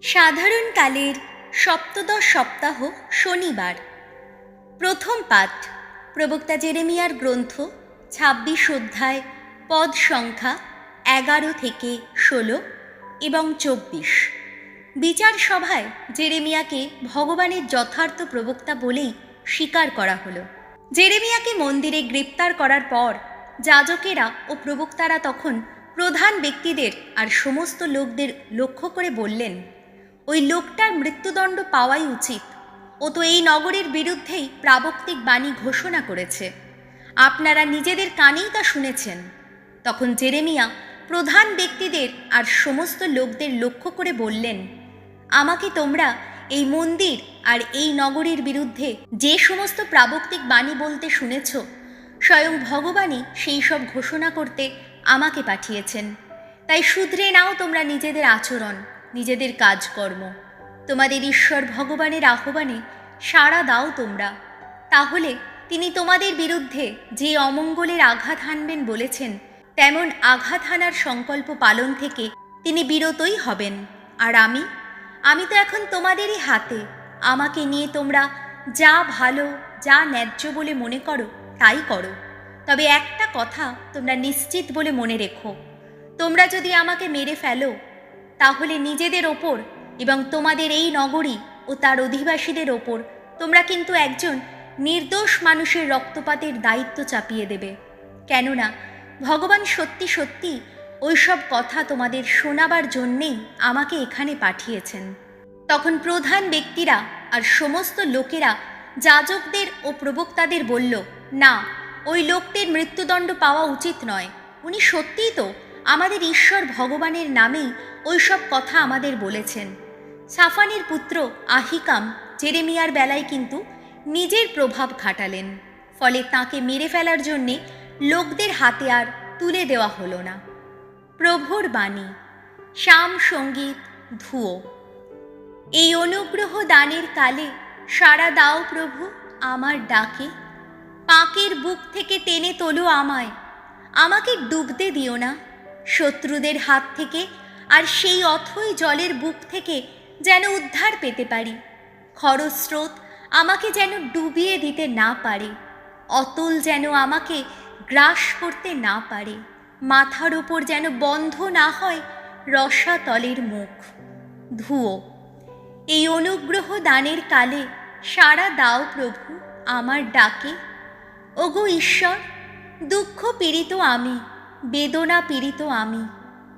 সাধারণকালের সপ্তদশ সপ্তাহ শনিবার। প্রথম পাঠ প্রবক্তা জেরেমিয়ার গ্রন্থ ২৬ অধ্যায়, পদ সংখ্যা ১১ থেকে ১৬ এবং ২৪। বিচার সভায় জেরেমিয়াকে ভগবানের যথার্থ প্রবক্তা বলেই স্বীকার করা হলো। জেরেমিয়াকে মন্দিরে গ্রেপ্তার করার পর যাজকেরা ও প্রবক্তারা তখন প্রধান ব্যক্তিদের আর সমস্ত লোকদের লক্ষ্য করে বললেন, ওই লোকটার মৃত্যুদণ্ড পাওয়াই উচিত। ও তো এই নগরের বিরুদ্ধেই প্রাবক্তিক বাণী ঘোষণা করেছে। আপনারা নিজেদের কানেই তা শুনেছেন। তখন জেরেমিয়া প্রধান ব্যক্তিদের আর সমস্ত লোকদের লক্ষ্য করে বললেন, আমাকে তোমরা এই মন্দির আর এই নগরীর বিরুদ্ধে যে সমস্ত প্রাবক্তিক বাণী বলতে শুনেছ, স্বয়ং ভগবানই সেই সব ঘোষণা করতে আমাকে পাঠিয়েছেন। তাই শুধরে নাও তোমরা নিজেদের আচরণ, নিজেদের কাজকর্ম। তোমাদের ঈশ্বর ভগবানের আহ্বানে সাড়া দাও তোমরা। তাহলে তিনি তোমাদের বিরুদ্ধে যে অমঙ্গলের আঘাত হানবেন বলেছেন, তেমন আঘাত হানার সংকল্প পালন থেকে তিনি বিরতই হবেন। আর আমি তো এখন তোমাদেরই হাতে। আমাকে নিয়ে তোমরা যা ভালো, যা ন্যায্য বলে মনে করো তাই করো। তবে একটা কথা তোমরা নিশ্চিত বলে মনে রেখো, তোমরা যদি আমাকে মেরে ফেলো, তাহলে নিজেদের ওপর এবং তোমাদের এই নগরী ও তার অধিবাসীদের ওপর তোমরা কিন্তু একজন নির্দোষ মানুষের রক্তপাতের দায়িত্ব চাপিয়ে দেবে। কেননা ভগবান সত্যি সত্যি ওইসব কথা তোমাদের শোনাবার জন্যেই আমাকে এখানে পাঠিয়েছেন। তখন প্রধান ব্যক্তিরা আর সমস্ত লোকেরা যাজকদের ও প্রবক্তাদের বলল, না, ওই লোকটির মৃত্যুদণ্ড পাওয়া উচিত নয়। উনি সত্যিই তো আমাদের ঈশ্বর ভগবানের নামেই ওইসব কথা আমাদের বলেছেন। সাফানের পুত্র আহিকাম জেরেমিয়ার বেলায় কিন্তু নিজের প্রভাব খাটালেন, ফলে তাকে মেরে ফেলার জন্যে লোকদের হাতে আর তুলে দেওয়া হলো না। প্রভুর বাণী। শাম সঙ্গীত ধুয়ো। এই অনুগ্রহ দানের কালে সাড়া দাও প্রভু আমার ডাকে। পাঁকের বুক থেকে টেনে তোলো আমায়, আমাকে ডুবতে দিও না শত্রুদের হাত থেকে। আর সেই অথই জলের বুক থেকে যেন উদ্ধার পেতে পারি। খরস্রোত আমাকে যেন ডুবিয়ে দিতে না পারে, অতল যেন আমাকে গ্রাস করতে না পারে। মাথার ওপর যেন বন্ধ না হয় রসাতলের মুখ। ধুয়ো। এই অনুগ্রহ দানের কালে সাড়া দাও প্রভু আমার ডাকে। ওগো ঈশ্বর, দুঃখ পীড়িত আমি, বেদনা পীড়িত আমি।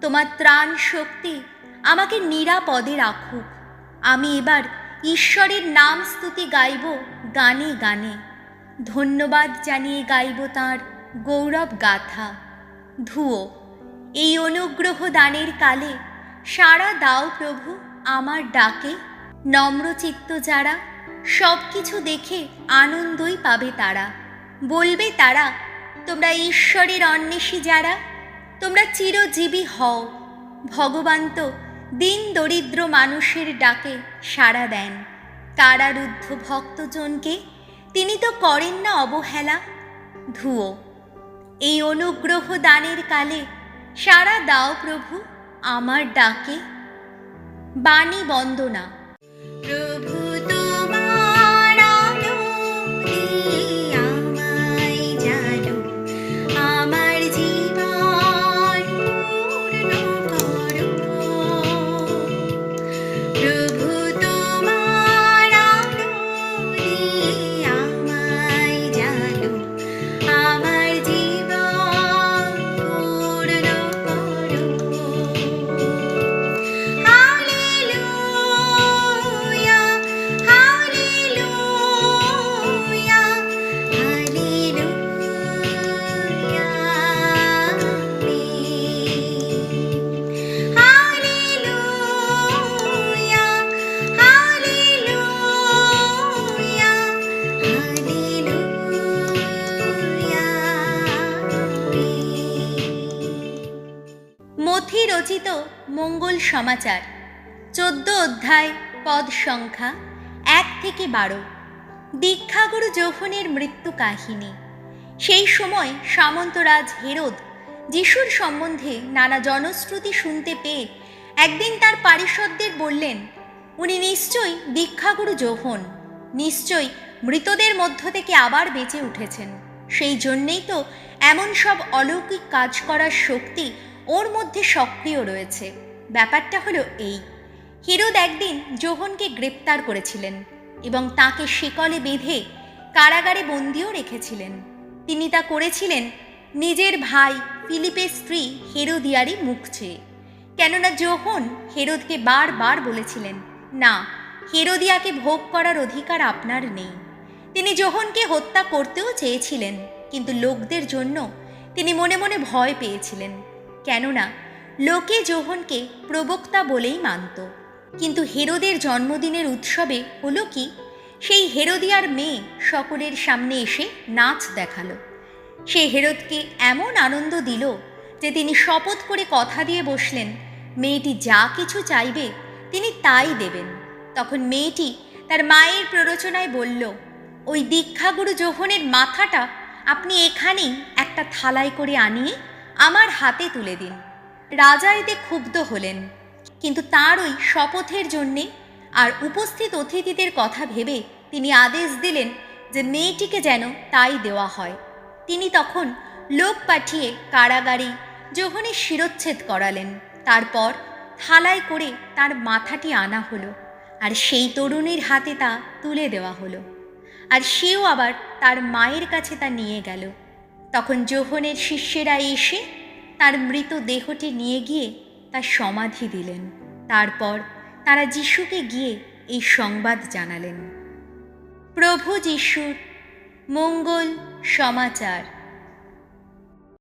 তোমার ত্রাণ শক্তি আমাকে নিরাপদে রাখুক। আমি এবার ঈশ্বরের নাম স্তুতি গাইব গানে গানে। ধন্যবাদ জানিয়ে গাইব তাঁর গৌরব গাথা। ধুয়ো। এই অনুগ্রহ দানের কালে সাড়া দাও প্রভু আমার ডাকে। নম্রচিত্ত যারা, সব কিছু দেখে আনন্দই পাবে তারা। বলবে তারা, তোমরা ঈশ্বরের অন্বেষী যারা, তোমরা চিরজীবী হও। ভগবান তো দিন দরিদ্র মানুষের ডাকে সাড়া দেন। কারারুদ্ধ ভক্তজনকে তিনি তো করেন না অবহেলা। ধুয়ো। এই অনুগ্রহ দানের কালে সাড়া দাও প্রভু আমার ডাকে। বাণী বন্দনা। প্রভু তোমার আলো দিয়ে আমায় জানো, আমার জীবন পূর্ণ করো। প্রভু তোমার আলো দিয়ে আমায় জানো, আমার জীবন পূর্ণ করো। হালেলুয়া, হালেলুয়া, হালেলুয়া, আমেন। হালেলুয়া, হালেলুয়া, হালেলুয়া, আমেন। মথি রচিত মঙ্গল সমাচার 14 অধ্যায়, পদ সংখ্যা 1 থেকে 12। দীক্ষাগুরু যোহনের মৃত্যু কাহিনী। সেই সময় সামন্তরাজ হেরোদ যিশুর সম্বন্ধে নানা জনশ্রুতি শুনতে পেয়ে একদিন তার পারিষদদের বললেন, উনি নিশ্চয়ই দীক্ষাগুরু যোহন, নিশ্চয়ই মৃতদের মধ্য থেকে আবার বেঁচে উঠেছেন। সেই জন্যেই তো এমন সব অলৌকিক কাজ করার শক্তি ওর মধ্যে সক্রিয় রয়েছে। ব্যাপারটা হলো এই, হিরোদ একদিন যোহনকে গ্রেপ্তার করেছিলেন এবং তাকে শিকলে বেঁধে কারাগারে বন্দিও রেখেছিলেন। তিনি তা করেছিলেন নিজের ভাই ফিলিপের স্ত্রী হেরোদিয়ারই মুখ চেয়ে। কেননা যোহন হেরোদকে বারবার বলেছিলেন, না, হেরোদিয়াকে ভোগ করার অধিকার আপনার নেই। তিনি যোহনকে হত্যা করতেও চেয়েছিলেন, কিন্তু লোকদের জন্য তিনি মনে মনে ভয় পেয়েছিলেন। কেননা লোকে যোহনকে প্রবক্তা বলেই মানত। কিন্তু হেরোদের জন্মদিনের উৎসবে হলো কি, সেই হেরোদিয়ার মেয়ে সকলের সামনে এসে নাচ দেখালো। সে হেরোদকে এমন আনন্দ দিল যে তিনি শপথ করে কথা দিয়ে বসলেন, মেয়েটি যা কিছু চাইবে তিনি তাই দেবেন। তখন মেয়েটি তার মায়ের প্ররোচনায় বলল, ওই দীক্ষাগুরু যোহনের মাথাটা আপনি এখানেই একটা থালায় করে আনিয়ে আমার হাতে তুলে দিন। রাজা এতে ক্ষুব্ধ হলেন, কিন্তু তার ওই শপথের জন্যে আর উপস্থিত অতিথিদের কথা ভেবে তিনি আদেশ দিলেন যে মেয়েটিকে যেন তাই দেওয়া হয়। তিনি তখন লোক পাঠিয়ে কারাগারে যোহনের শিরচ্ছেদ করালেন। তারপর থালায় করে তার মাথাটি আনা হলো, আর সেই তরুণীর হাতে তা তুলে দেওয়া হলো, আর সেও আবার তার মায়ের কাছে তা নিয়ে গেল। তখন যোহনের শিষ্যেরা এসে তার মৃত দেহটি নিয়ে গিয়ে তার সমাধি দিলেন। তারপর তারা যিশুকে গিয়ে এই সংবাদ জানালেন। প্রভু যিশুর মঙ্গল সমাচার।